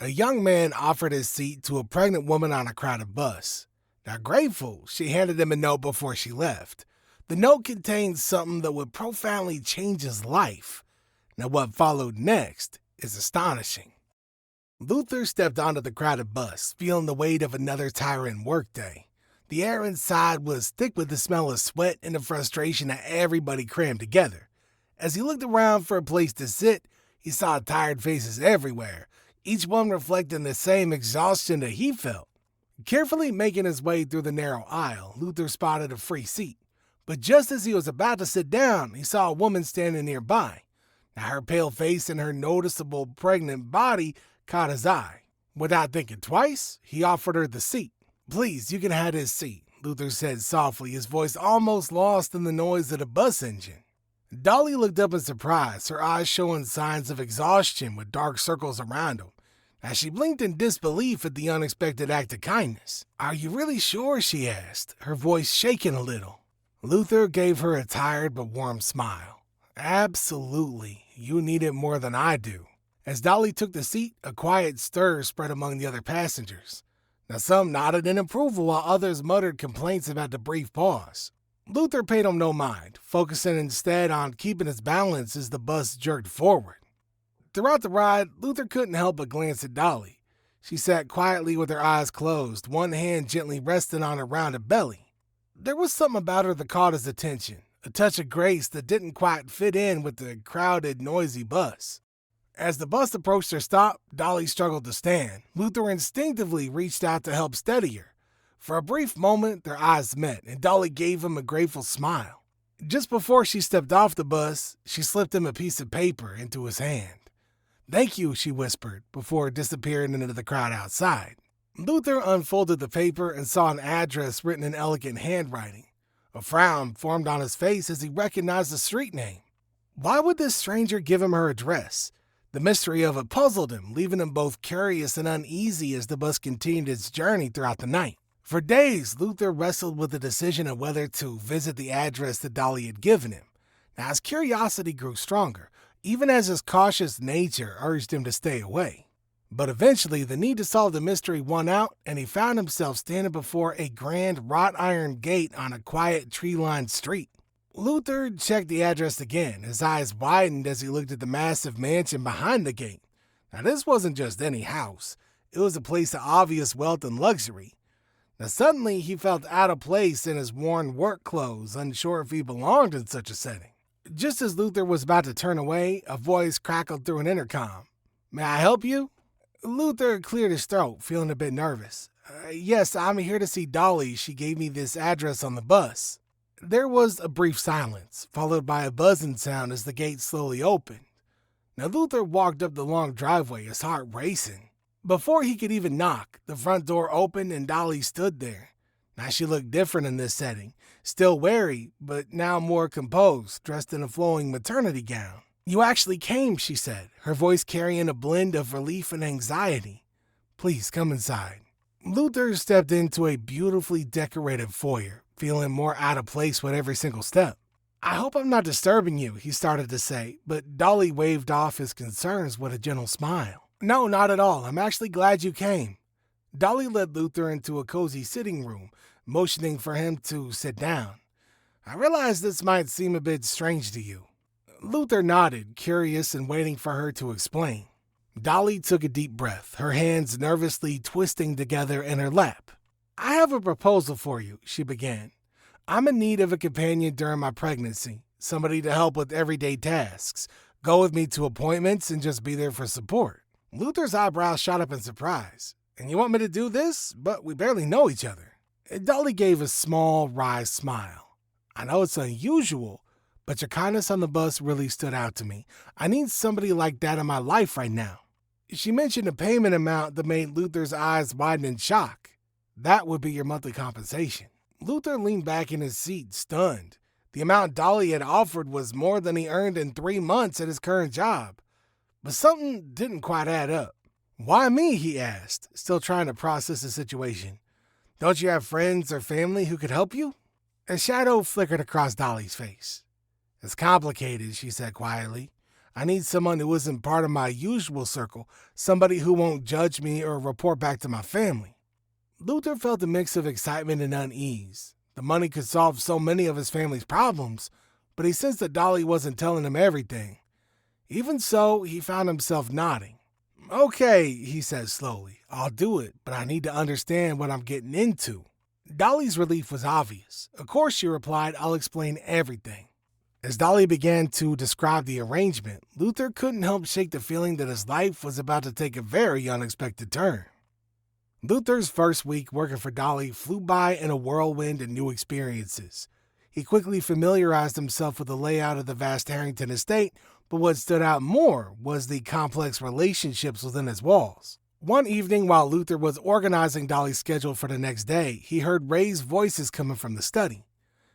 A young man offered his seat to a pregnant woman on a crowded bus. Now, grateful, she handed him a note before she left. The note contained something that would profoundly change his life. Now, what followed next is astonishing. Luther stepped onto the crowded bus, feeling the weight of another tiring workday. The air inside was thick with the smell of sweat and the frustration that everybody crammed together. As he looked around for a place to sit, he saw tired faces everywhere, each one reflecting the same exhaustion that he felt. Carefully making his way through the narrow aisle, Luther spotted a free seat. But just as he was about to sit down, he saw a woman standing nearby. Now, her pale face and her noticeable pregnant body caught his eye. Without thinking twice, he offered her the seat. "Please, you can have his seat," Luther said softly, his voice almost lost in the noise of the bus engine. Dolly looked up in surprise, her eyes showing signs of exhaustion with dark circles around them. As she blinked in disbelief at the unexpected act of kindness. "Are you really sure?" she asked, her voice shaking a little. Luther gave her a tired but warm smile. "Absolutely. You need it more than I do." As Dolly took the seat, a quiet stir spread among the other passengers. Now, some nodded in approval while others muttered complaints about the brief pause. Luther paid him no mind, focusing instead on keeping his balance as the bus jerked forward. Throughout the ride, Luther couldn't help but glance at Dolly. She sat quietly with her eyes closed, one hand gently resting on her rounded belly. There was something about her that caught his attention, a touch of grace that didn't quite fit in with the crowded, noisy bus. As the bus approached her stop, Dolly struggled to stand. Luther instinctively reached out to help steady her. For a brief moment, their eyes met, and Dolly gave him a grateful smile. Just before she stepped off the bus, she slipped him a piece of paper into his hand. "Thank you," she whispered, before disappearing into the crowd outside. Luther unfolded the paper and saw an address written in elegant handwriting. A frown formed on his face as he recognized the street name. Why would this stranger give him her address? The mystery of it puzzled him, leaving him both curious and uneasy as the bus continued its journey throughout the night. For days, Luther wrestled with the decision of whether to visit the address that Dolly had given him. Now, his curiosity grew stronger, even as his cautious nature urged him to stay away. But eventually, the need to solve the mystery won out, and he found himself standing before a grand wrought iron gate on a quiet, tree-lined street. Luther checked the address again, his eyes widened as he looked at the massive mansion behind the gate. Now, this wasn't just any house. It was a place of obvious wealth and luxury. Now, suddenly, he felt out of place in his worn work clothes, unsure if he belonged in such a setting. Just as Luther was about to turn away, a voice crackled through an intercom. "May I help you?" Luther cleared his throat, feeling a bit nervous. Yes, I'm here to see Dolly. She gave me this address on the bus." There was a brief silence, followed by a buzzing sound as the gate slowly opened. Now, Luther walked up the long driveway, his heart racing. Before he could even knock, the front door opened and Dolly stood there. Now, she looked different in this setting, still wary, but now more composed, dressed in a flowing maternity gown. "You actually came," she said, her voice carrying a blend of relief and anxiety. "Please come inside." Luther stepped into a beautifully decorated foyer, feeling more out of place with every single step. "I hope I'm not disturbing you," he started to say, but Dolly waved off his concerns with a gentle smile. "No, not at all. I'm actually glad you came." Dolly led Luther into a cozy sitting room, motioning for him to sit down. "I realize this might seem a bit strange to you." Luther nodded, curious and waiting for her to explain. Dolly took a deep breath, her hands nervously twisting together in her lap. "I have a proposal for you," she began. "I'm in need of a companion during my pregnancy, somebody to help with everyday tasks, go with me to appointments, and just be there for support." Luther's eyebrows shot up in surprise. "And you want me to do this? But we barely know each other." Dolly gave a small, wry smile. "I know it's unusual, but your kindness on the bus really stood out to me. I need somebody like that in my life right now." She mentioned a payment amount that made Luther's eyes widen in shock. "That would be your monthly compensation." Luther leaned back in his seat, stunned. The amount Dolly had offered was more than he earned in 3 months at his current job. But something didn't quite add up. "Why me?" he asked, still trying to process the situation. "Don't you have friends or family who could help you?" A shadow flickered across Dolly's face. "It's complicated," she said quietly. I need someone who isn't part of my usual circle, somebody who won't judge me or report back to my family. Luther felt a mix of excitement and unease. The money could solve so many of his family's problems, but he sensed that Dolly wasn't telling him everything. Even so, he found himself nodding. Okay, he said slowly, I'll do it, but I need to understand what I'm getting into. Dolly's relief was obvious. Of course, she replied, I'll explain everything. As Dolly began to describe the arrangement, Luther couldn't help shake the feeling that his life was about to take a very unexpected turn. Luther's first week working for Dolly flew by in a whirlwind of new experiences. He quickly familiarized himself with the layout of the vast Harrington estate, but what stood out more was the complex relationships within its walls. One evening, while Luther was organizing Dolly's schedule for the next day, he heard raised voices coming from the study.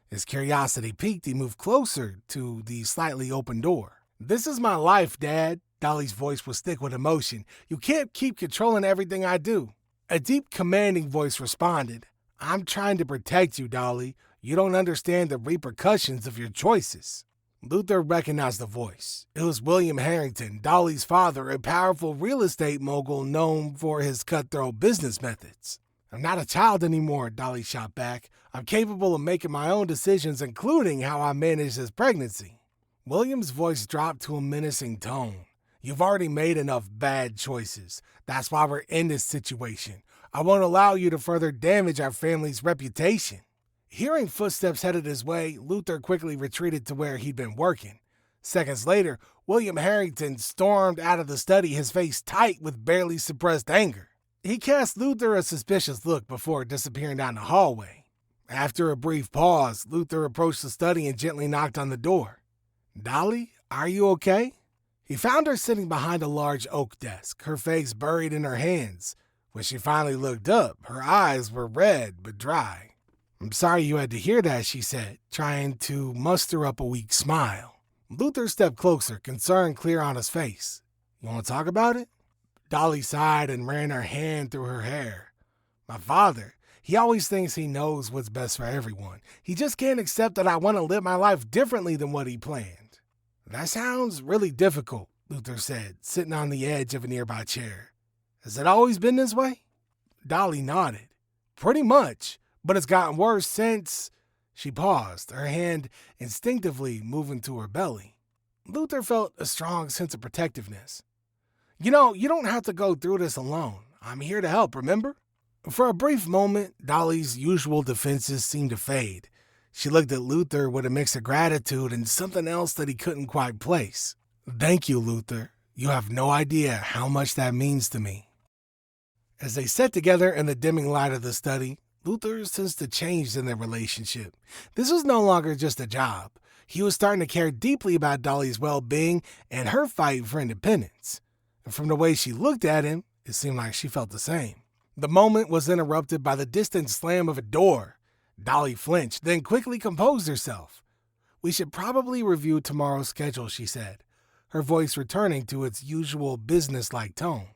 His curiosity piqued, he moved closer to the slightly open door. This is my life, Dad. Dolly's voice was thick with emotion. You can't keep controlling everything I do. A deep, commanding voice responded, I'm trying to protect you, Dolly. You don't understand the repercussions of your choices. Luther recognized the voice. It was William Harrington, Dolly's father, a powerful real estate mogul known for his cutthroat business methods. I'm not a child anymore, Dolly shot back. I'm capable of making my own decisions, including how I manage this pregnancy. William's voice dropped to a menacing tone. You've already made enough bad choices. That's why we're in this situation. I won't allow you to further damage our family's reputation. Hearing footsteps headed his way, Luther quickly retreated to where he'd been working. Seconds later, William Harrington stormed out of the study, his face tight with barely suppressed anger. He cast Luther a suspicious look before disappearing down the hallway. After a brief pause, Luther approached the study and gently knocked on the door. Dolly, are you okay? He found her sitting behind a large oak desk, her face buried in her hands. When she finally looked up, her eyes were red but dry. I'm sorry you had to hear that, she said, trying to muster up a weak smile. Luther stepped closer, concern clear on his face. You want to talk about it? Dolly sighed and ran her hand through her hair. My father, he always thinks he knows what's best for everyone. He just can't accept that I want to live my life differently than what he planned. That sounds really difficult, Luther said, sitting on the edge of a nearby chair. Has it always been this way? Dolly nodded. Pretty much, but it's gotten worse since... She paused, her hand instinctively moving to her belly. Luther felt a strong sense of protectiveness. You know, you don't have to go through this alone. I'm here to help, remember? For a brief moment, Dolly's usual defenses seemed to fade. She looked at Luther with a mix of gratitude and something else that he couldn't quite place. Thank you, Luther. You have no idea how much that means to me. As they sat together in the dimming light of the study, Luther sensed a change in their relationship. This was no longer just a job. He was starting to care deeply about Dolly's well-being and her fight for independence. And from the way she looked at him, it seemed like she felt the same. The moment was interrupted by the distant slam of a door. Dolly flinched, then quickly composed herself. We should probably review tomorrow's schedule, she said, her voice returning to its usual business-like tone.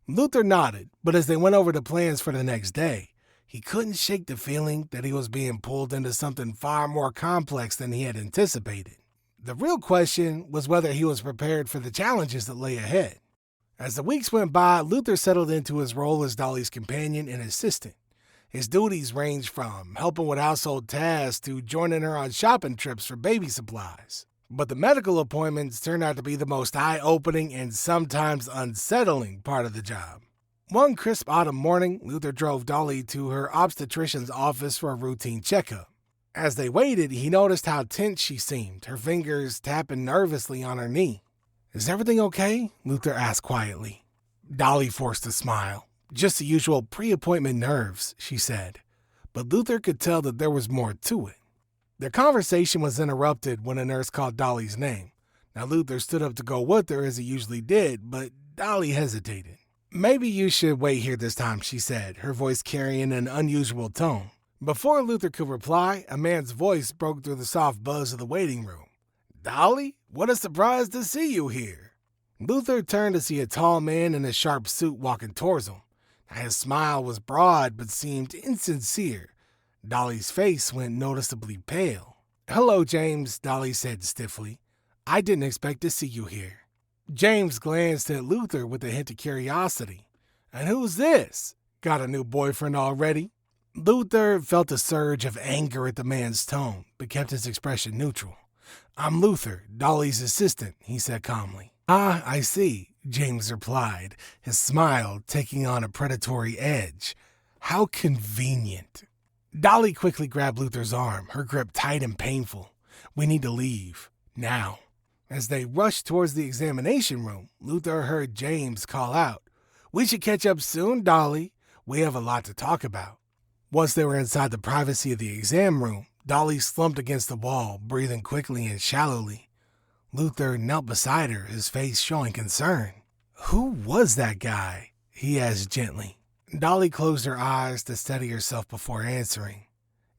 Luther nodded, but as they went over the plans for the next day, he couldn't shake the feeling that he was being pulled into something far more complex than he had anticipated. The real question was whether he was prepared for the challenges that lay ahead. As the weeks went by, Luther settled into his role as Dolly's companion and assistant. His duties ranged from helping with household tasks to joining her on shopping trips for baby supplies. But the medical appointments turned out to be the most eye-opening and sometimes unsettling part of the job. One crisp autumn morning, Luther drove Dolly to her obstetrician's office for a routine checkup. As they waited, he noticed how tense she seemed, her fingers tapping nervously on her knee. Is everything okay? Luther asked quietly. Dolly forced a smile. Just the usual pre-appointment nerves, she said. But Luther could tell that there was more to it. Their conversation was interrupted when a nurse called Dolly's name. Now Luther stood up to go with her as he usually did, but Dolly hesitated. Maybe you should wait here this time, she said, her voice carrying an unusual tone. Before Luther could reply, a man's voice broke through the soft buzz of the waiting room. Dolly, what a surprise to see you here. Luther turned to see a tall man in a sharp suit walking towards him. His smile was broad but seemed insincere. Dolly's face went noticeably pale. Hello, James, Dolly said stiffly. I didn't expect to see you here. James glanced at Luther with a hint of curiosity. And who's this? Got a new boyfriend already? Luther felt a surge of anger at the man's tone, but kept his expression neutral. I'm Luther, Dolly's assistant, he said calmly. Ah, I see, James replied, his smile taking on a predatory edge. How convenient. Dolly quickly grabbed Luther's arm, her grip tight and painful. We need to leave. Now. As they rushed towards the examination room, Luther heard James call out, We should catch up soon, Dolly. We have a lot to talk about. Once they were inside the privacy of the exam room, Dolly slumped against the wall, breathing quickly and shallowly. Luther knelt beside her, his face showing concern. Who was that guy? He asked gently. Dolly closed her eyes to steady herself before answering.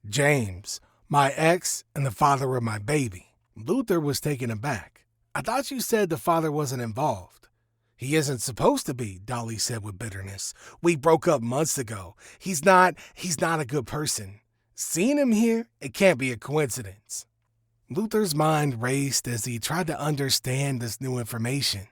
James, my ex and the father of my baby. Luther was taken aback. I thought you said the father wasn't involved. He isn't supposed to be, Dolly said with bitterness. We broke up months ago. He's not a good person. Seeing him here, it can't be a coincidence. Luther's mind raced as he tried to understand this new information.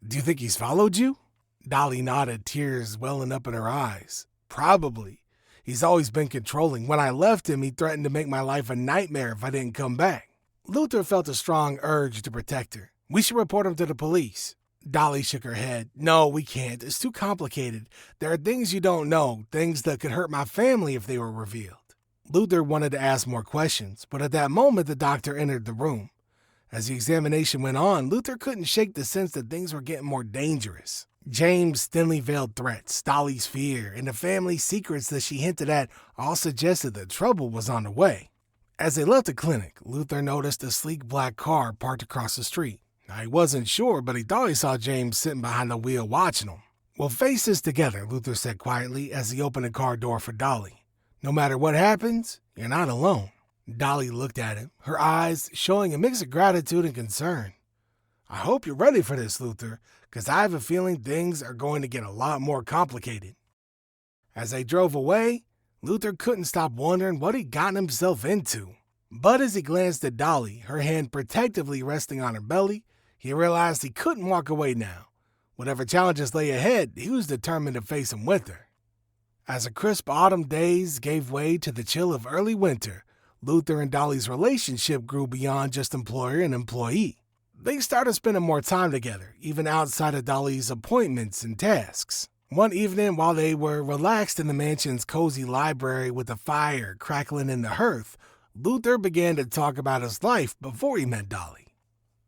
Do you think he's followed you? Dolly nodded, tears welling up in her eyes. Probably. He's always been controlling. When I left him, he threatened to make my life a nightmare if I didn't come back. Luther felt a strong urge to protect her. We should report him to the police. Dolly shook her head. No, we can't. It's too complicated. There are things you don't know, things that could hurt my family if they were revealed. Luther wanted to ask more questions, but at that moment the doctor entered the room. As the examination went on, Luther couldn't shake the sense that things were getting more dangerous. James' thinly veiled threats, Dolly's fear, and the family secrets that she hinted at all suggested that trouble was on the way. As they left the clinic, Luther noticed a sleek black car parked across the street. Now, he wasn't sure, but he thought he saw James sitting behind the wheel watching him. We'll face this together, Luther said quietly as he opened the car door for Dolly. No matter what happens, you're not alone. Dolly looked at him, her eyes showing a mix of gratitude and concern. I hope you're ready for this, Luther, because I have a feeling things are going to get a lot more complicated. As they drove away, Luther couldn't stop wondering what he'd gotten himself into. But as he glanced at Dolly, her hand protectively resting on her belly, he realized he couldn't walk away now. Whatever challenges lay ahead, he was determined to face them with her. As the crisp autumn days gave way to the chill of early winter, Luther and Dolly's relationship grew beyond just employer and employee. They started spending more time together, even outside of Dolly's appointments and tasks. One evening, while they were relaxed in the mansion's cozy library with a fire crackling in the hearth, Luther began to talk about his life before he met Dolly.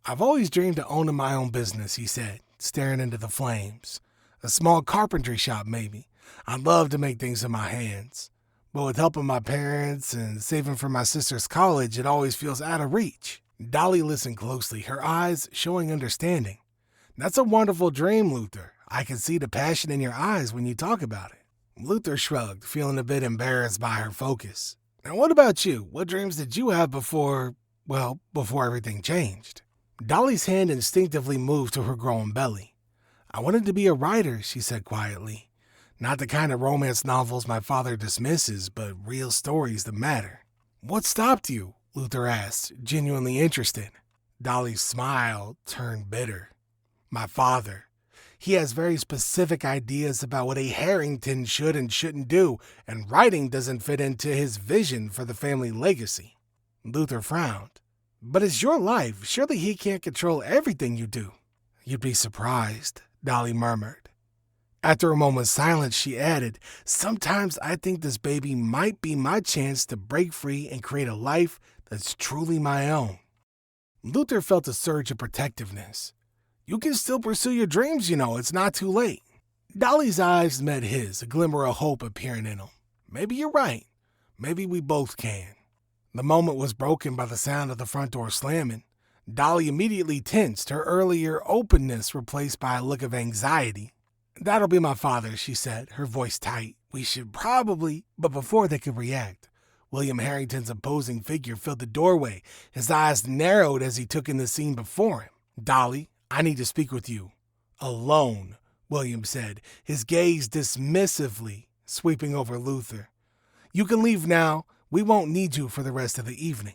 I've always dreamed of owning my own business, he said, staring into the flames. A small carpentry shop, maybe. I'd love to make things in my hands. But with helping my parents and saving for my sister's college, it always feels out of reach. Dolly listened closely, her eyes showing understanding. That's a wonderful dream, Luther. I can see the passion in your eyes when you talk about it. Luther shrugged, feeling a bit embarrassed by her focus. Now what about you? What dreams did you have before everything changed? Dolly's hand instinctively moved to her growing belly. I wanted to be a writer, she said quietly. Not the kind of romance novels my father dismisses, but real stories that matter. What stopped you? Luther asked, genuinely interested. Dolly's smile turned bitter. My father. He has very specific ideas about what a Harrington should and shouldn't do, and writing doesn't fit into his vision for the family legacy. Luther frowned. But it's your life. Surely he can't control everything you do. You'd be surprised, Dolly murmured. After a moment's silence, she added, Sometimes I think this baby might be my chance to break free and create a life that's truly my own. Luther felt a surge of protectiveness. You can still pursue your dreams, it's not too late. Dolly's eyes met his, a glimmer of hope appearing in them. Maybe you're right. Maybe we both can. The moment was broken by the sound of the front door slamming. Dolly immediately tensed, her earlier openness replaced by a look of anxiety. That'll be my father, she said, her voice tight. We should probably... But before they could react, William Harrington's imposing figure filled the doorway. His eyes narrowed as he took in the scene before him. Dolly, I need to speak with you. Alone, William said, his gaze dismissively sweeping over Luther. You can leave now. We won't need you for the rest of the evening.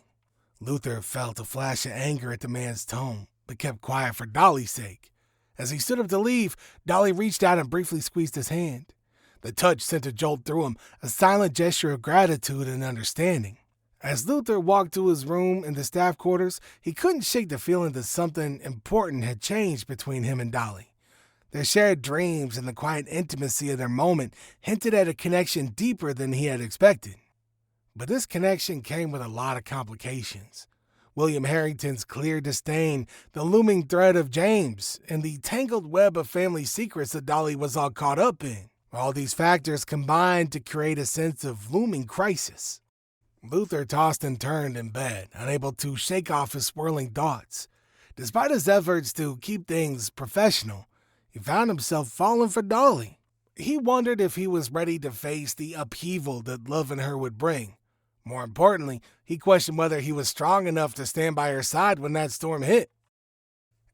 Luther felt a flash of anger at the man's tone, but kept quiet for Dolly's sake. As he stood up to leave, Dolly reached out and briefly squeezed his hand. The touch sent a jolt through him, a silent gesture of gratitude and understanding. As Luther walked to his room in the staff quarters, he couldn't shake the feeling that something important had changed between him and Dolly. Their shared dreams and the quiet intimacy of their moment hinted at a connection deeper than he had expected. But this connection came with a lot of complications. William Harrington's clear disdain, the looming threat of James, and the tangled web of family secrets that Dolly was all caught up in. All these factors combined to create a sense of looming crisis. Luther tossed and turned in bed, unable to shake off his swirling thoughts. Despite his efforts to keep things professional, he found himself falling for Dolly. He wondered if he was ready to face the upheaval that loving her would bring. More importantly, he questioned whether he was strong enough to stand by her side when that storm hit.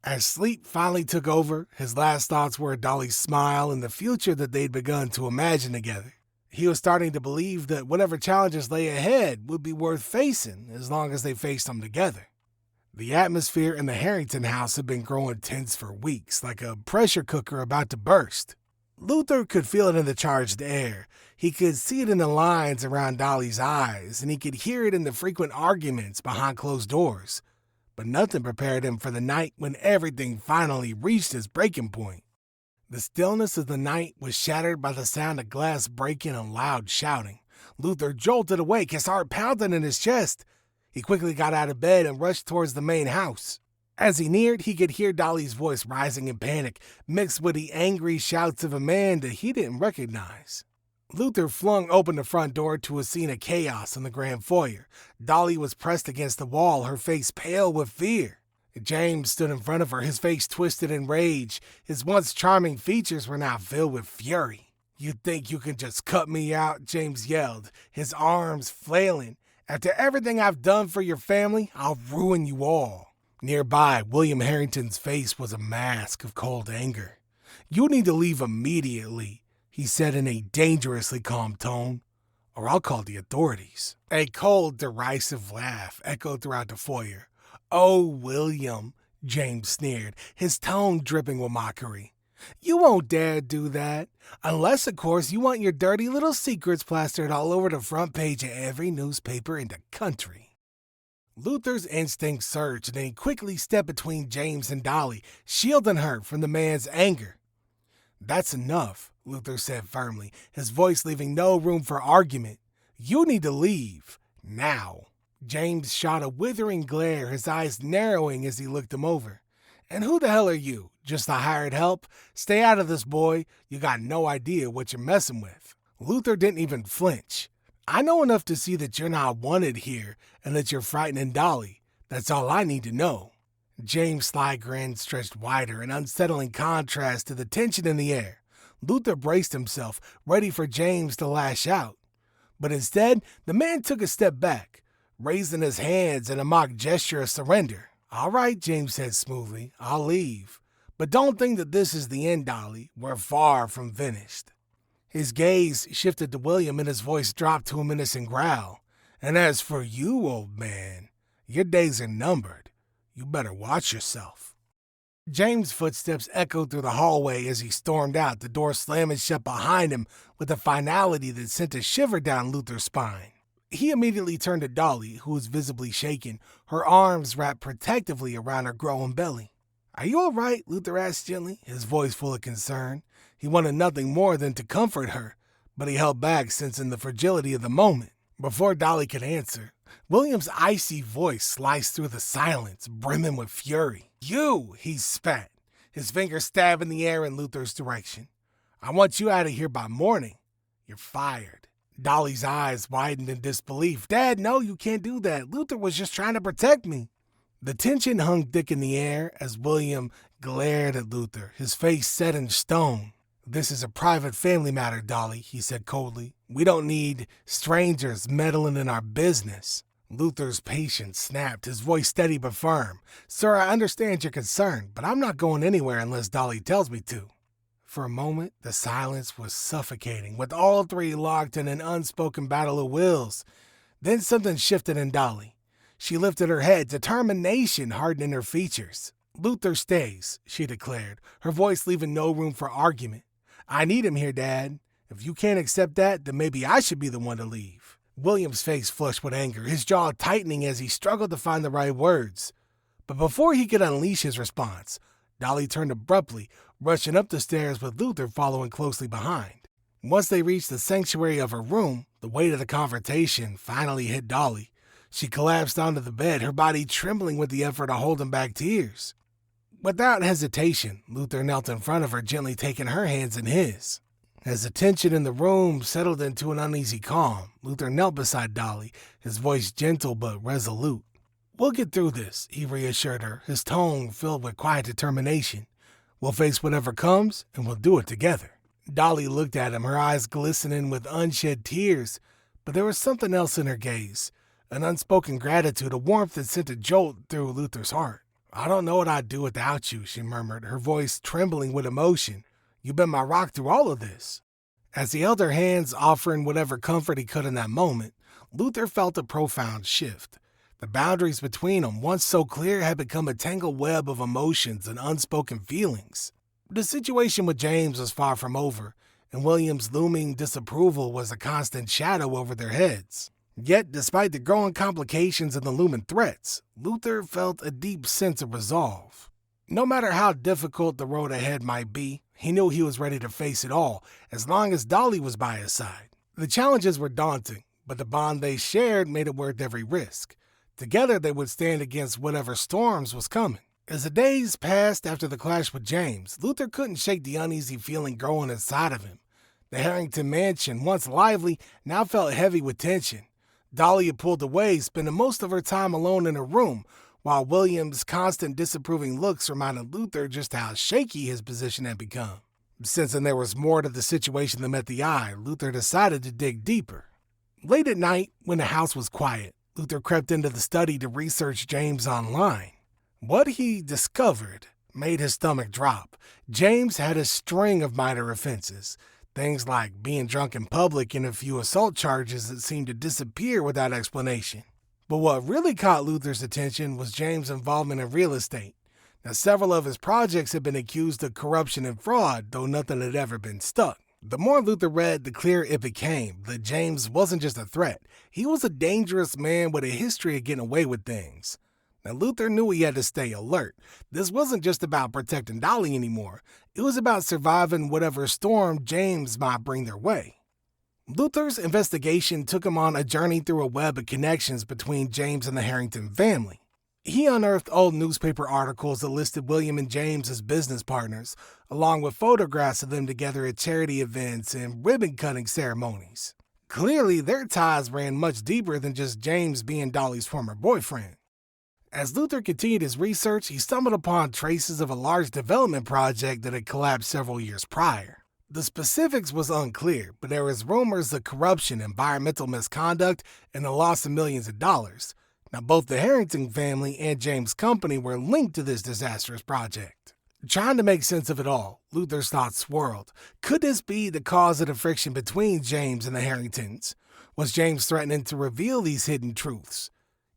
As sleep finally took over, his last thoughts were Dolly's smile and the future that they'd begun to imagine together. He was starting to believe that whatever challenges lay ahead would be worth facing as long as they faced them together. The atmosphere in the Harrington house had been growing tense for weeks, like a pressure cooker about to burst. Luther could feel it in the charged air. He could see it in the lines around Dolly's eyes, and he could hear it in the frequent arguments behind closed doors. But nothing prepared him for the night when everything finally reached its breaking point. The stillness of the night was shattered by the sound of glass breaking and loud shouting. Luther jolted awake, his heart pounding in his chest. He quickly got out of bed and rushed towards the main house. As he neared, he could hear Dolly's voice rising in panic, mixed with the angry shouts of a man that he didn't recognize. Luther flung open the front door to a scene of chaos in the grand foyer. Dolly was pressed against the wall, her face pale with fear. James stood in front of her, his face twisted in rage. His once charming features were now filled with fury. "You think you can just cut me out?" James yelled, his arms flailing. "After everything I've done for your family, I'll ruin you all." Nearby, William Harrington's face was a mask of cold anger. "You need to leave immediately," he said in a dangerously calm tone, "or I'll call the authorities." A cold, derisive laugh echoed throughout the foyer. "Oh, William," James sneered, his tone dripping with mockery. "You won't dare do that. Unless, of course, you want your dirty little secrets plastered all over the front page of every newspaper in the country." Luther's instinct surged, and he quickly stepped between James and Dolly, shielding her from the man's anger. "That's enough," Luther said firmly, his voice leaving no room for argument. "You need to leave. Now." James shot a withering glare, his eyes narrowing as he looked him over. "And who the hell are you? Just a hired help? Stay out of this, boy. You got no idea what you're messing with." Luther didn't even flinch. "I know enough to see that you're not wanted here and that you're frightening Dolly. That's all I need to know." James' sly grin stretched wider, an unsettling contrast to the tension in the air. Luther braced himself, ready for James to lash out. But instead, the man took a step back, raising his hands in a mock gesture of surrender. "All right," James said smoothly, "I'll leave. But don't think that this is the end, Dolly. We're far from finished." His gaze shifted to William and his voice dropped to a menacing growl. "And as for you, old man, your days are numbered. You better watch yourself." James' footsteps echoed through the hallway as he stormed out, the door slamming shut behind him with a finality that sent a shiver down Luther's spine. He immediately turned to Dolly, who was visibly shaken, her arms wrapped protectively around her growing belly. "Are you all right?" Luther asked gently, his voice full of concern. He wanted nothing more than to comfort her, but he held back, sensing the fragility of the moment. Before Dolly could answer, William's icy voice sliced through the silence, brimming with fury. "You!" he spat, his finger stabbing the air in Luther's direction. "I want you out of here by morning. You're fired." Dolly's eyes widened in disbelief. "Dad, no, you can't do that. Luther was just trying to protect me." The tension hung thick in the air as William glared at Luther, his face set in stone. "This is a private family matter, Dolly," he said coldly. "We don't need strangers meddling in our business." Luther's patience snapped, his voice steady but firm. "Sir, I understand your concern, but I'm not going anywhere unless Dolly tells me to." For a moment, the silence was suffocating, with all three locked in an unspoken battle of wills. Then something shifted in Dolly. She lifted her head, determination hardening her features. Luther stays, she declared, her voice leaving no room for argument. I need him here, Dad. If you can't accept that, then maybe I should be the one to leave. William's face flushed with anger, his jaw tightening as he struggled to find the right words. But before he could unleash his response, Dolly turned abruptly, rushing up the stairs with Luther following closely behind. Once they reached the sanctuary of her room, the weight of the confrontation finally hit Dolly. She collapsed onto the bed, her body trembling with the effort of holding back tears. Without hesitation, Luther knelt in front of her, gently taking her hands in his. As the tension in the room settled into an uneasy calm, Luther knelt beside Dolly, his voice gentle but resolute. We'll get through this, he reassured her, his tone filled with quiet determination. We'll face whatever comes, and we'll do it together. Dolly looked at him, her eyes glistening with unshed tears, but there was something else in her gaze, an unspoken gratitude, a warmth that sent a jolt through Luther's heart. I don't know what I'd do without you, she murmured, her voice trembling with emotion. You've been my rock through all of this. As he held her hands, offering whatever comfort he could in that moment, Luther felt a profound shift. The boundaries between them, once so clear, had become a tangled web of emotions and unspoken feelings. The situation with James was far from over, and William's looming disapproval was a constant shadow over their heads. Yet, despite the growing complications and the looming threats, Luther felt a deep sense of resolve. No matter how difficult the road ahead might be, he knew he was ready to face it all, as long as Dolly was by his side. The challenges were daunting, but the bond they shared made it worth every risk. Together they would stand against whatever storms was coming. As the days passed after the clash with James, Luther couldn't shake the uneasy feeling growing inside of him. The Harrington mansion, once lively, now felt heavy with tension. Dolly had pulled away, spending most of her time alone in her room, while William's constant disapproving looks reminded Luther just how shaky his position had become. Sensing there was more to the situation than met the eye, Luther decided to dig deeper. Late at night, when the house was quiet, Luther crept into the study to research James online. What he discovered made his stomach drop. James had a string of minor offenses, things like being drunk in public and a few assault charges that seemed to disappear without explanation. But what really caught Luther's attention was James' involvement in real estate. Now, several of his projects had been accused of corruption and fraud, though nothing had ever been stuck. The more Luther read, the clearer it became that James wasn't just a threat. He was a dangerous man with a history of getting away with things. Now, Luther knew he had to stay alert. This wasn't just about protecting Dolly anymore. It was about surviving whatever storm James might bring their way. Luther's investigation took him on a journey through a web of connections between James and the Harrington family. He unearthed old newspaper articles that listed William and James as business partners, along with photographs of them together at charity events and ribbon-cutting ceremonies. Clearly, their ties ran much deeper than just James being Dolly's former boyfriend. As Luther continued his research, he stumbled upon traces of a large development project that had collapsed several years prior. The specifics was unclear, but there was rumors of corruption, environmental misconduct, and the loss of millions of dollars. Now, both the Harrington family and James' company were linked to this disastrous project. Trying to make sense of it all, Luther's thoughts swirled. Could this be the cause of the friction between James and the Harringtons? Was James threatening to reveal these hidden truths?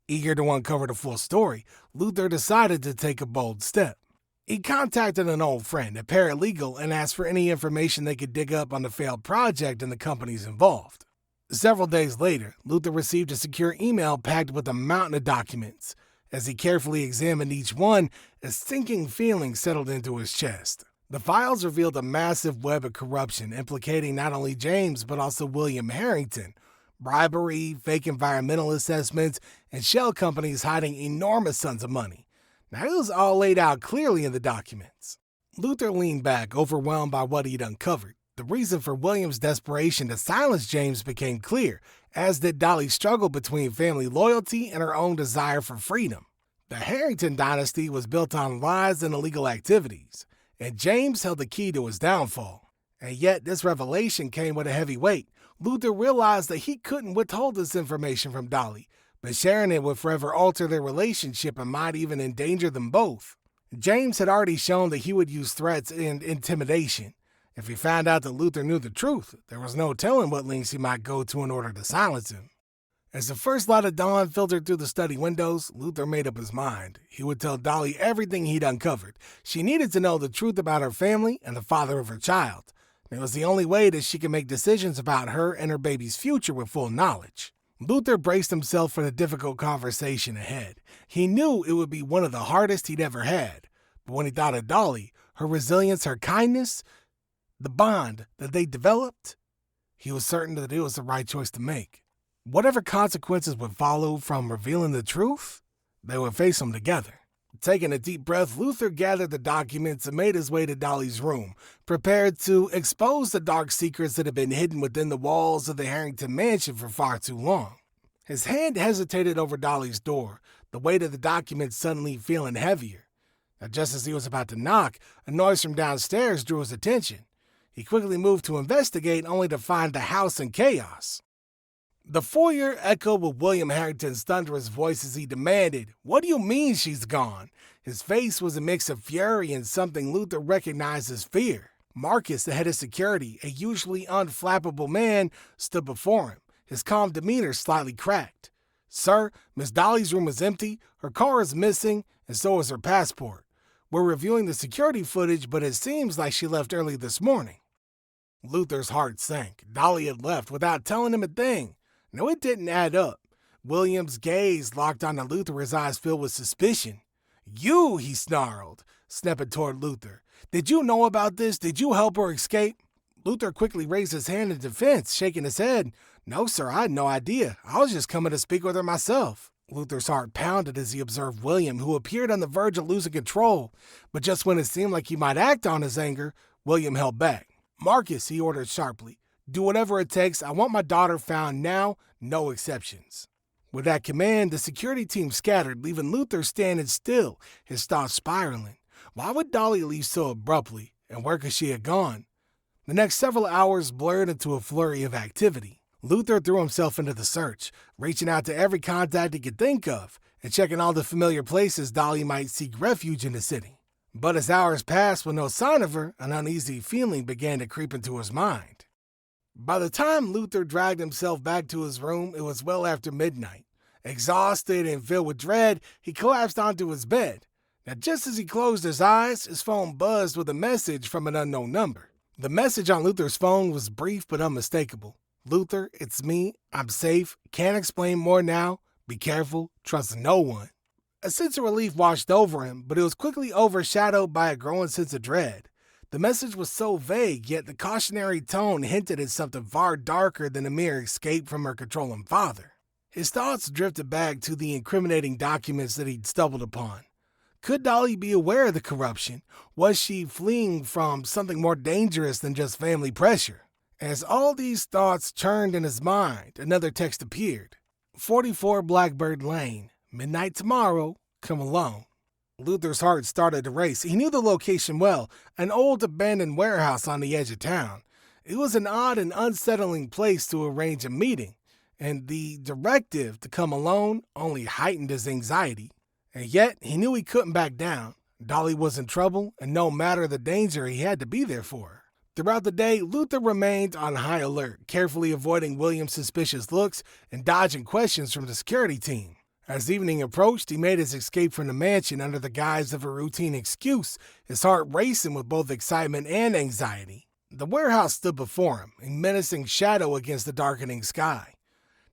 Eager to uncover the full story, Luther decided to take a bold step. He contacted an old friend, a paralegal, and asked for any information they could dig up on the failed project and the companies involved. Several days later, Luther received a secure email packed with a mountain of documents. As he carefully examined each one, a sinking feeling settled into his chest. The files revealed a massive web of corruption implicating not only James but also William Harrington. Bribery, fake environmental assessments, and shell companies hiding enormous sums of money. Now, it was all laid out clearly in the documents. Luther leaned back, overwhelmed by what he'd uncovered. The reason for William's desperation to silence James became clear, as did Dolly's struggle between family loyalty and her own desire for freedom. The Harrington dynasty was built on lies and illegal activities, and James held the key to his downfall. And yet, this revelation came with a heavy weight. Luther realized that he couldn't withhold this information from Dolly, but sharing it would forever alter their relationship and might even endanger them both. James had already shown that he would use threats and intimidation. If he found out that Luther knew the truth, there was no telling what lengths he might go to in order to silence him. As the first light of dawn filtered through the study windows, Luther made up his mind. He would tell Dolly everything he'd uncovered. She needed to know the truth about her family and the father of her child. It was the only way that she could make decisions about her and her baby's future with full knowledge. Luther braced himself for the difficult conversation ahead. He knew it would be one of the hardest he'd ever had. But when he thought of Dolly, her resilience, her kindness, the bond that they developed, he was certain that it was the right choice to make. Whatever consequences would follow from revealing the truth, they would face them together. Taking a deep breath, Luther gathered the documents and made his way to Dolly's room, prepared to expose the dark secrets that had been hidden within the walls of the Harrington mansion for far too long. His hand hesitated over Dolly's door, the weight of the documents suddenly feeling heavier. Now, just as he was about to knock, a noise from downstairs drew his attention. He quickly moved to investigate, only to find the house in chaos. The foyer echoed with William Harrington's thunderous voice as he demanded, "What do you mean she's gone?" His face was a mix of fury and something Luther recognized as fear. Marcus, the head of security, a usually unflappable man, stood before him, his calm demeanor slightly cracked. "Sir, Miss Dolly's room is empty, her car is missing, and so is her passport. We're reviewing the security footage, but it seems like she left early this morning." Luther's heart sank. Dolly had left without telling him a thing. No, it didn't add up. William's gaze locked onto Luther, his eyes filled with suspicion. "You," he snarled, snapping toward Luther. "Did you know about this? Did you help her escape?" Luther quickly raised his hand in defense, shaking his head. "No, sir, I had no idea. I was just coming to speak with her myself." Luther's heart pounded as he observed William, who appeared on the verge of losing control. But just when it seemed like he might act on his anger, William held back. "Marcus," he ordered sharply, "do whatever it takes. I want my daughter found now, no exceptions." With that command, the security team scattered, leaving Luther standing still, his thoughts spiraling. Why would Dolly leave so abruptly, and where could she have gone? The next several hours blurred into a flurry of activity. Luther threw himself into the search, reaching out to every contact he could think of, and checking all the familiar places Dolly might seek refuge in the city. But as hours passed with no sign of her, an uneasy feeling began to creep into his mind. By the time Luther dragged himself back to his room, it was well after midnight. Exhausted and filled with dread, he collapsed onto his bed. Now, just as he closed his eyes, his phone buzzed with a message from an unknown number. The message on Luther's phone was brief but unmistakable. "Luther, it's me. I'm safe. Can't explain more now. Be careful. Trust no one." A sense of relief washed over him, but it was quickly overshadowed by a growing sense of dread. The message was so vague, yet the cautionary tone hinted at something far darker than a mere escape from her controlling father. His thoughts drifted back to the incriminating documents that he'd stumbled upon. Could Dolly be aware of the corruption? Was she fleeing from something more dangerous than just family pressure? As all these thoughts churned in his mind, another text appeared. 44 Blackbird Lane. Midnight tomorrow. Come alone. Luther's heart started to race. He knew the location well, an old abandoned warehouse on the edge of town. It was an odd and unsettling place to arrange a meeting, and the directive to come alone only heightened his anxiety. And yet, he knew he couldn't back down. Dolly was in trouble, and no matter the danger, he had to be there for her. Throughout the day, Luther remained on high alert, carefully avoiding William's suspicious looks and dodging questions from the security team. As evening approached, he made his escape from the mansion under the guise of a routine excuse, his heart racing with both excitement and anxiety. The warehouse stood before him, a menacing shadow against the darkening sky.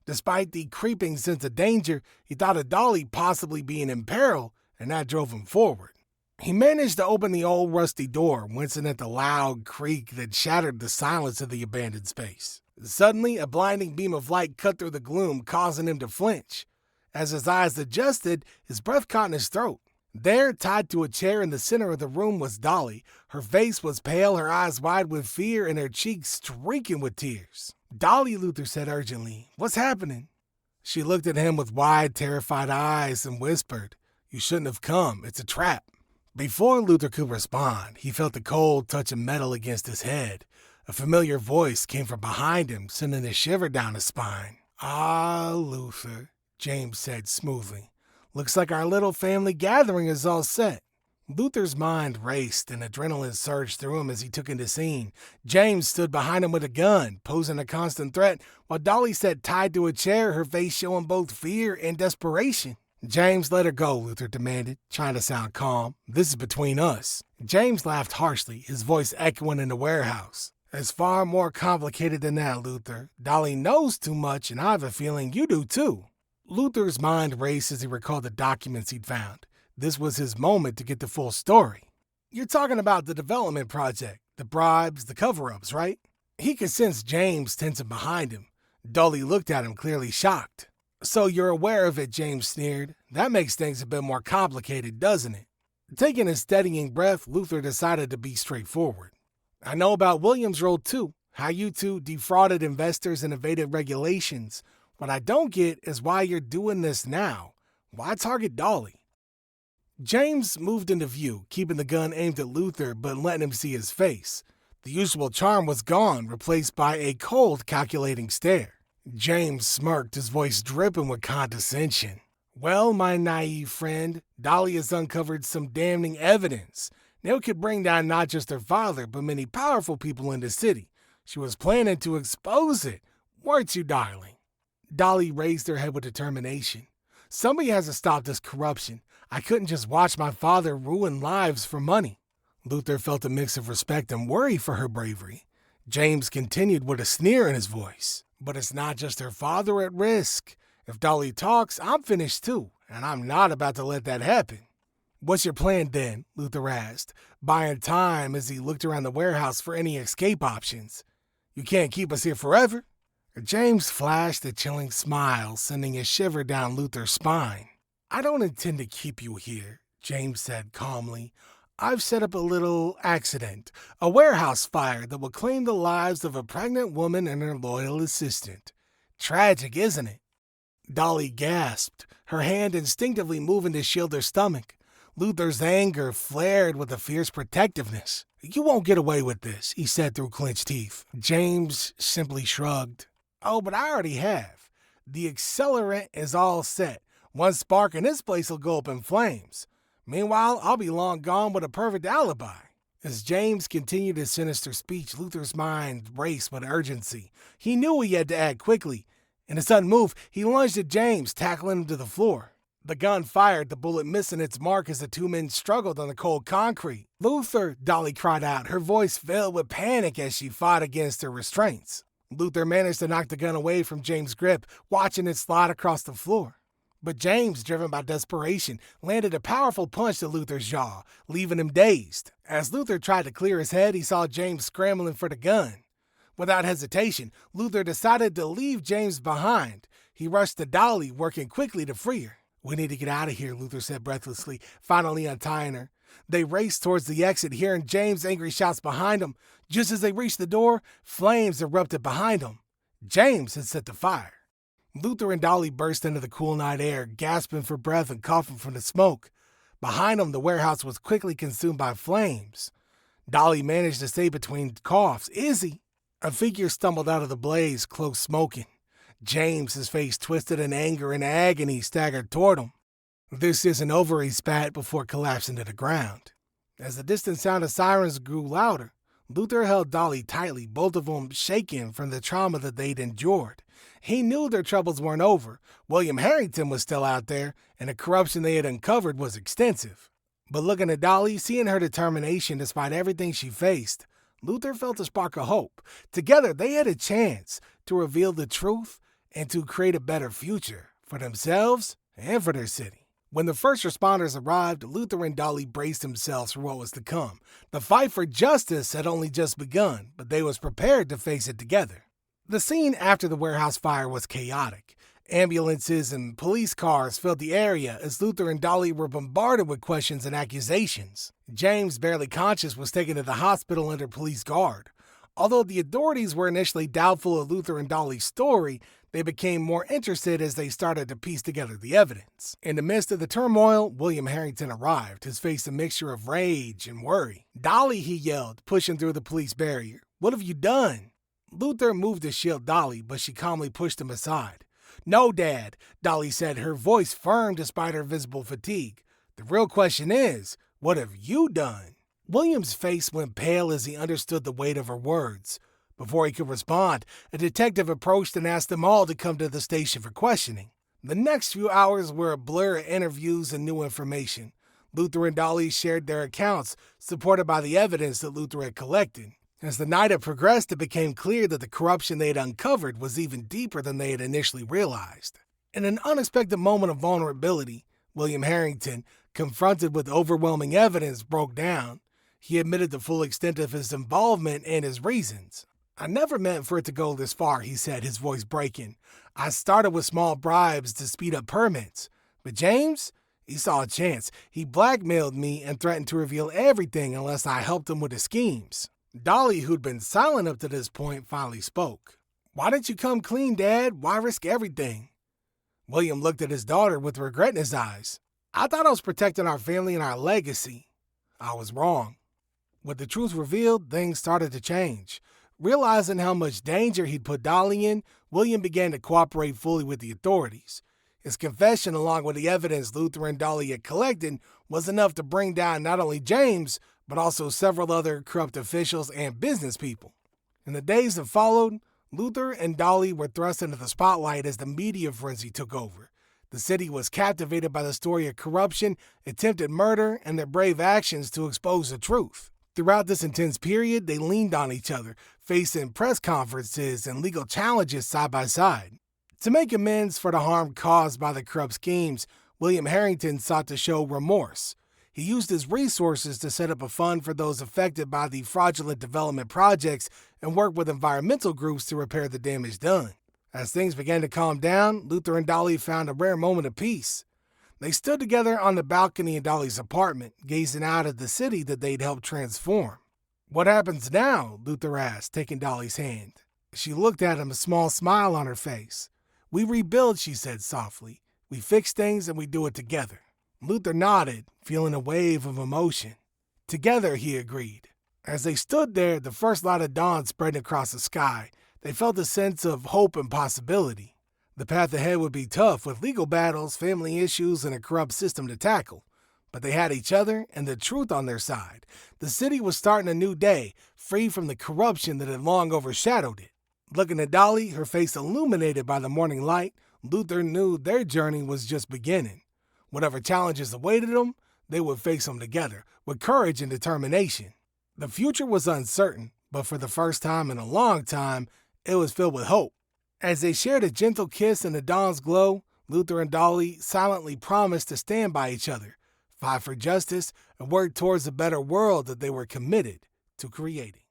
Despite the creeping sense of danger, he thought of Dolly possibly being in peril, and that drove him forward. He managed to open the old rusty door, wincing at the loud creak that shattered the silence of the abandoned space. Suddenly, a blinding beam of light cut through the gloom, causing him to flinch. As his eyes adjusted, his breath caught in his throat. There, tied to a chair in the center of the room, was Dolly. Her face was pale, her eyes wide with fear, and her cheeks streaking with tears. "Dolly," Luther said urgently, "what's happening?" She looked at him with wide, terrified eyes and whispered, "You shouldn't have come. It's a trap." Before Luther could respond, he felt the cold touch of metal against his head. A familiar voice came from behind him, sending a shiver down his spine. "Ah, Luther," James said smoothly. "Looks like our little family gathering is all set." Luther's mind raced and adrenaline surged through him as he took in the scene. James stood behind him with a gun, posing a constant threat, while Dolly sat tied to a chair, her face showing both fear and desperation. "James, let her go," Luther demanded, trying to sound calm. "This is between us." James laughed harshly, his voice echoing in the warehouse. "It's far more complicated than that, Luther. Dolly knows too much, and I have a feeling you do too." Luther's mind raced as he recalled the documents he'd found. This was his moment to get the full story. "You're talking about the development project, the bribes, the cover-ups, right?" He could sense James tensing behind him. Dolly looked at him, clearly shocked. "So you're aware of it," James sneered. "That makes things a bit more complicated, doesn't it?" Taking a steadying breath, Luther decided to be straightforward. "I know about William's role too, how you two defrauded investors and evaded regulations. What I don't get is why you're doing this now. Why target Dolly?" James moved into view, keeping the gun aimed at Luther but letting him see his face. The usual charm was gone, replaced by a cold, calculating stare. James smirked, his voice dripping with condescension. "Well, my naive friend, Dolly has uncovered some damning evidence. Now it could bring down not just her father, but many powerful people in the city. She was planning to expose it, weren't you, darling?" Dolly raised her head with determination. "Somebody has to stop this corruption. I couldn't just watch my father ruin lives for money." Luther felt a mix of respect and worry for her bravery. James continued with a sneer in his voice. "But it's not just her father at risk. If Dolly talks, I'm finished too, and I'm not about to let that happen." "What's your plan then?" Luther asked, buying time as he looked around the warehouse for any escape options. "You can't keep us here forever?" James flashed a chilling smile, sending a shiver down Luther's spine. "I don't intend to keep you here," James said calmly. "I've set up a little accident, a warehouse fire that will claim the lives of a pregnant woman and her loyal assistant. Tragic, isn't it?" Dolly gasped, her hand instinctively moving to shield her stomach. Luther's anger flared with a fierce protectiveness. "You won't get away with this," he said through clenched teeth. James simply shrugged. "Oh, but I already have. The accelerant is all set. One spark and this place will go up in flames. Meanwhile, I'll be long gone with a perfect alibi." As James continued his sinister speech, Luther's mind raced with urgency. He knew he had to act quickly. In a sudden move, he lunged at James, tackling him to the floor. The gun fired, the bullet missing its mark as the two men struggled on the cold concrete. "Luther!" Dolly cried out, her voice filled with panic as she fought against her restraints. Luther managed to knock the gun away from James' grip, watching it slide across the floor. But James, driven by desperation, landed a powerful punch to Luther's jaw, leaving him dazed. As Luther tried to clear his head, he saw James scrambling for the gun. Without hesitation, Luther decided to leave James behind. He rushed to Dolly, working quickly to free her. "We need to get out of here," Luther said breathlessly, finally untying her. They raced towards the exit, hearing James' angry shouts behind them. Just as they reached the door, flames erupted behind them. James had set the fire. Luther and Dolly burst into the cool night air, gasping for breath and coughing from the smoke. Behind them, the warehouse was quickly consumed by flames. Dolly managed to stay between coughs. "Izzy!" A figure stumbled out of the blaze, cloak smoking. James, his face twisted in anger and agony, staggered toward him. "This isn't over," he spat before collapsing to the ground. As the distant sound of sirens grew louder, Luther held Dolly tightly, both of them shaken from the trauma that they'd endured. He knew their troubles weren't over. William Harrington was still out there, and the corruption they had uncovered was extensive. But looking at Dolly, seeing her determination despite everything she faced, Luther felt a spark of hope. Together, they had a chance to reveal the truth and to create a better future for themselves and for their city. When the first responders arrived, Luther and Dolly braced themselves for what was to come. The fight for justice had only just begun, but they was prepared to face it together. The scene after the warehouse fire was chaotic. Ambulances and police cars filled the area as Luther and Dolly were bombarded with questions and accusations. James, barely conscious, was taken to the hospital under police guard. Although the authorities were initially doubtful of Luther and Dolly's story, they became more interested as they started to piece together the evidence. In the midst of the turmoil, William Harrington arrived, his face a mixture of rage and worry. "Dolly," he yelled, pushing through the police barrier. "What have you done?" Luther moved to shield Dolly, but she calmly pushed him aside. "No, Dad," Dolly said, her voice firm despite her visible fatigue. "The real question is, What have you done? William's face went pale as he understood the weight of her words. Before he could respond, a detective approached and asked them all to come to the station for questioning. The next few hours were a blur of interviews and new information. Luther and Dolly shared their accounts, supported by the evidence that Luther had collected. As the night had progressed, it became clear that the corruption they had uncovered was even deeper than they had initially realized. In an unexpected moment of vulnerability, William Harrington, confronted with overwhelming evidence, broke down. He admitted the full extent of his involvement and his reasons. "I never meant for it to go this far," he said, his voice breaking. "I started with small bribes to speed up permits. But James, he saw a chance. He blackmailed me and threatened to reveal everything unless I helped him with his schemes." Dolly, who'd been silent up to this point, finally spoke. "Why didn't you come clean, Dad? Why risk everything?" William looked at his daughter with regret in his eyes. "I thought I was protecting our family and our legacy. I was wrong." With the truth revealed, things started to change. Realizing how much danger he'd put Dolly in, William began to cooperate fully with the authorities. His confession, along with the evidence Luther and Dolly had collected, was enough to bring down not only James, but also several other corrupt officials and business people. In the days that followed, Luther and Dolly were thrust into the spotlight as the media frenzy took over. The city was captivated by the story of corruption, attempted murder, and their brave actions to expose the truth. Throughout this intense period, they leaned on each other, facing press conferences and legal challenges side by side. To make amends for the harm caused by the corrupt schemes, William Harrington sought to show remorse. He used his resources to set up a fund for those affected by the fraudulent development projects and work with environmental groups to repair the damage done. As things began to calm down, Luther and Dolly found a rare moment of peace. They stood together on the balcony in Dolly's apartment, gazing out at the city that they'd helped transform. "What happens now?" Luther asked, taking Dolly's hand. She looked at him, a small smile on her face. "We rebuild," she said softly. "We fix things and we do it together." Luther nodded, feeling a wave of emotion. "Together," he agreed. As they stood there, the first light of dawn spreading across the sky, they felt a sense of hope and possibility. The path ahead would be tough, with legal battles, family issues, and a corrupt system to tackle. But they had each other and the truth on their side. The city was starting a new day, free from the corruption that had long overshadowed it. Looking at Dolly, her face illuminated by the morning light, Luther knew their journey was just beginning. Whatever challenges awaited them, they would face them together, with courage and determination. The future was uncertain, but for the first time in a long time, it was filled with hope. As they shared a gentle kiss in the dawn's glow, Luther and Dolly silently promised to stand by each other, fight for justice, and work towards a better world that they were committed to creating.